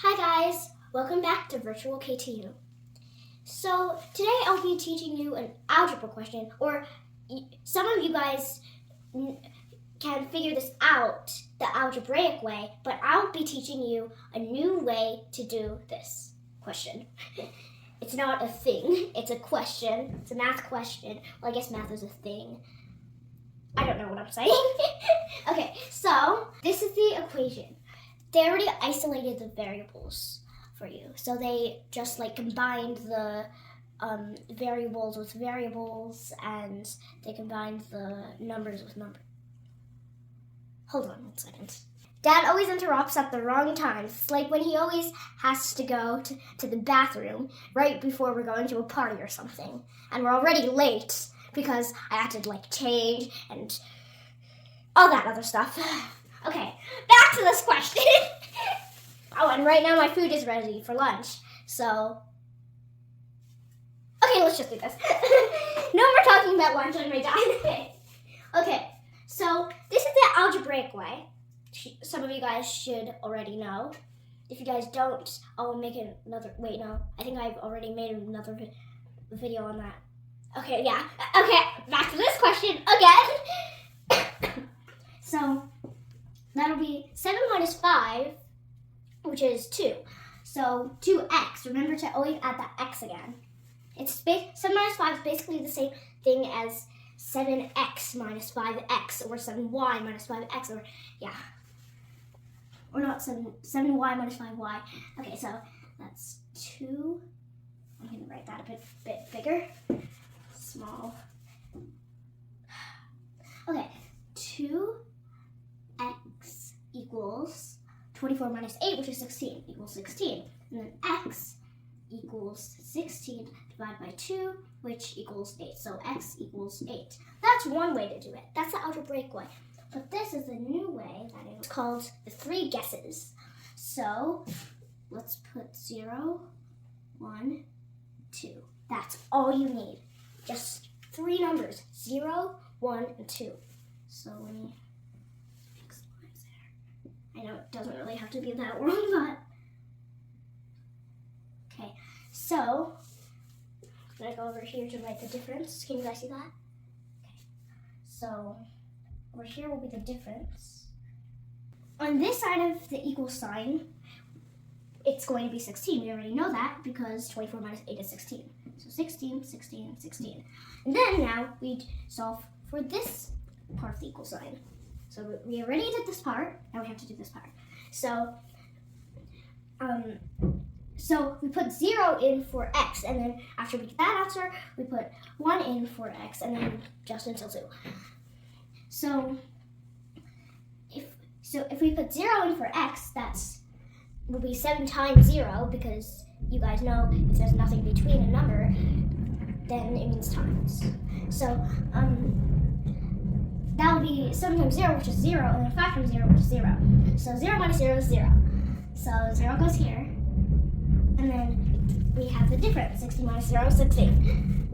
Hi guys, welcome back to Virtual KTU. So today I'll be teaching you an algebra question, or some of you guys can figure this out the algebraic way, but I'll be teaching you a new way to do this question. It's not a thing, it's a question, it's a math question. Well, I guess math is a thing. I don't know what I'm saying. Okay, so this is the equation. They already isolated the variables for you. So they just combined the variables with variables, and they combined the numbers with numbers. Hold on 1 second. Dad always interrupts at the wrong time. It's like when he always has to go to the bathroom right before we're going to a party or something. And we're already late because I had to change and all that other stuff. Okay, back to this question. Oh, and right now my food is ready for lunch. So, okay, let's just do this. No more talking about lunch on my diet. Okay, so this is the algebraic way. Some of you guys should already know. If you guys don't, I'll make another, wait, no. I think I've already made another video on that. Okay, yeah. Okay, back to this question again. So, that'll be 7 minus 5, which is 2. So 2x, remember to always add the x again. 7 minus 5 is basically the same thing as 7x minus 5x, or 7y minus 5x, or yeah. Or not 7y minus 5y. Okay, so that's 2. I'm going to write that a bit bigger. Small. Okay, 2x equals 24 minus 8, which is 16, equals 16. And then x equals 16 divided by 2, which equals 8. So x equals 8. That's one way to do it. That's the algebraic way. But this is a new way that is called the 3 guesses. So let's put 0, 1, 2. That's all you need. Just 3 numbers, 0, 1, and 2. So let me fix the lines there. I know it doesn't really have to be that wrong, but okay. So I'm gonna go over here to write the difference. Can you guys see that? Okay. So over here will be the difference. On this side of the equal sign, it's going to be 16. We already know that because 24 minus 8 is 16. So 16, 16, 16. And then now we solve for this part of the equal sign. So we already did this part, now we have to do this part. So we put 0 in for x, and then after we get that answer, we put 1 in for x, and then just until 2. So if we put 0 in for x, will be 7 times 0, because you guys know if there's nothing between a number, then it means times. So that will be 7 times 0, which is 0, and then 5 times 0, which is 0. So 0 minus 0 is 0. So 0 goes here, and then we have the difference. 16 minus 0 is 16.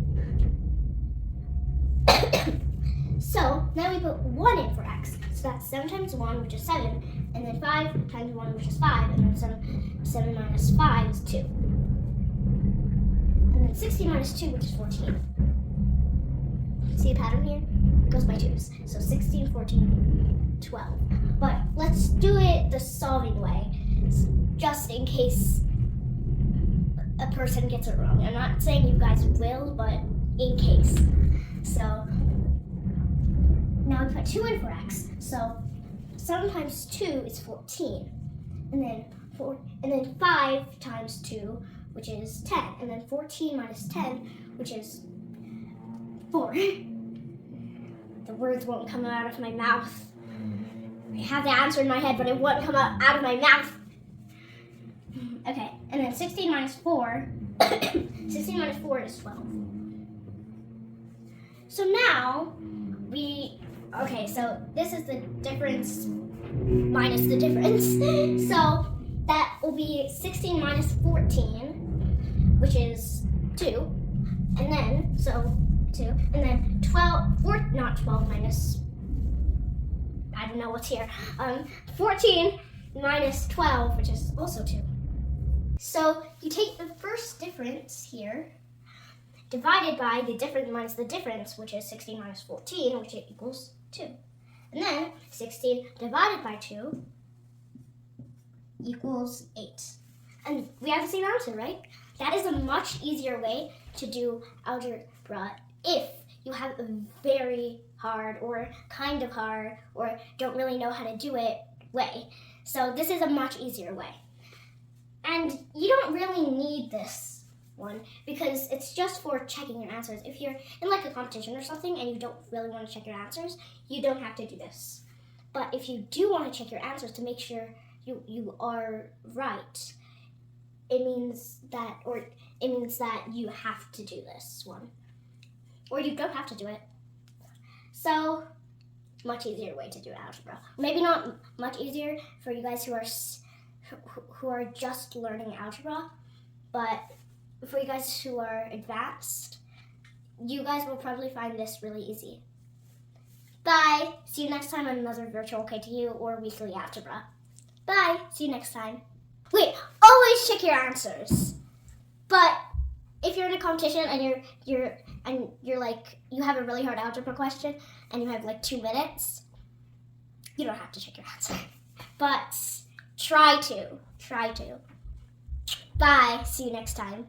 So now we put 1 in for x. So that's 7 times 1, which is 7, and then 5 times 1, which is 5, and then 7 minus 5 is 2. And then 16 minus 2, which is 14. See a pattern here? It goes by 2s. So 16, 14, 12. But let's do it the solving way, just in case a person gets it wrong. I'm not saying you guys will, but in case. So now we put 2 in for x. So 7 times 2 is 14. And then 5 times 2, which is 10. And then 14 minus 10, which is 4. The words won't come out of my mouth. I have the answer in my head, but it won't come out of my mouth. Okay, and then 16 minus 4, 16 minus 4 is 12. So now okay, so this is the difference minus the difference. So that will be 16 minus 14, which is 2. And then, 2. And then 12, not 12 minus, I don't know what's here. 14 minus 12, which is also 2. So you take the first difference here, divided by the difference minus the difference, which is 16 minus 14, which equals 2. And then 16 divided by 2 equals 8. And we have the same answer, right? That is a much easier way to do algebra if you have a very hard or kind of hard or don't really know how to do it way. So this is a much easier way. And you don't really need this one because it's just for checking your answers. If you're in like a competition or something and you don't really want to check your answers, you don't have to do this. But if you do want to check your answers to make sure you are right, it means that you have to do this one. Or you don't have to do it. So, much easier way to do algebra. Maybe not much easier for you guys who are just learning algebra, but for you guys who are advanced, you guys will probably find this really easy. Bye! See you next time on another virtual KTU or weekly algebra. Bye! See you next time. Wait, always check your answers. But if you're in a competition and you're like you have a really hard algebra question and you have like 2 minutes, you don't have to check your answer. But try to. Bye. See you next time.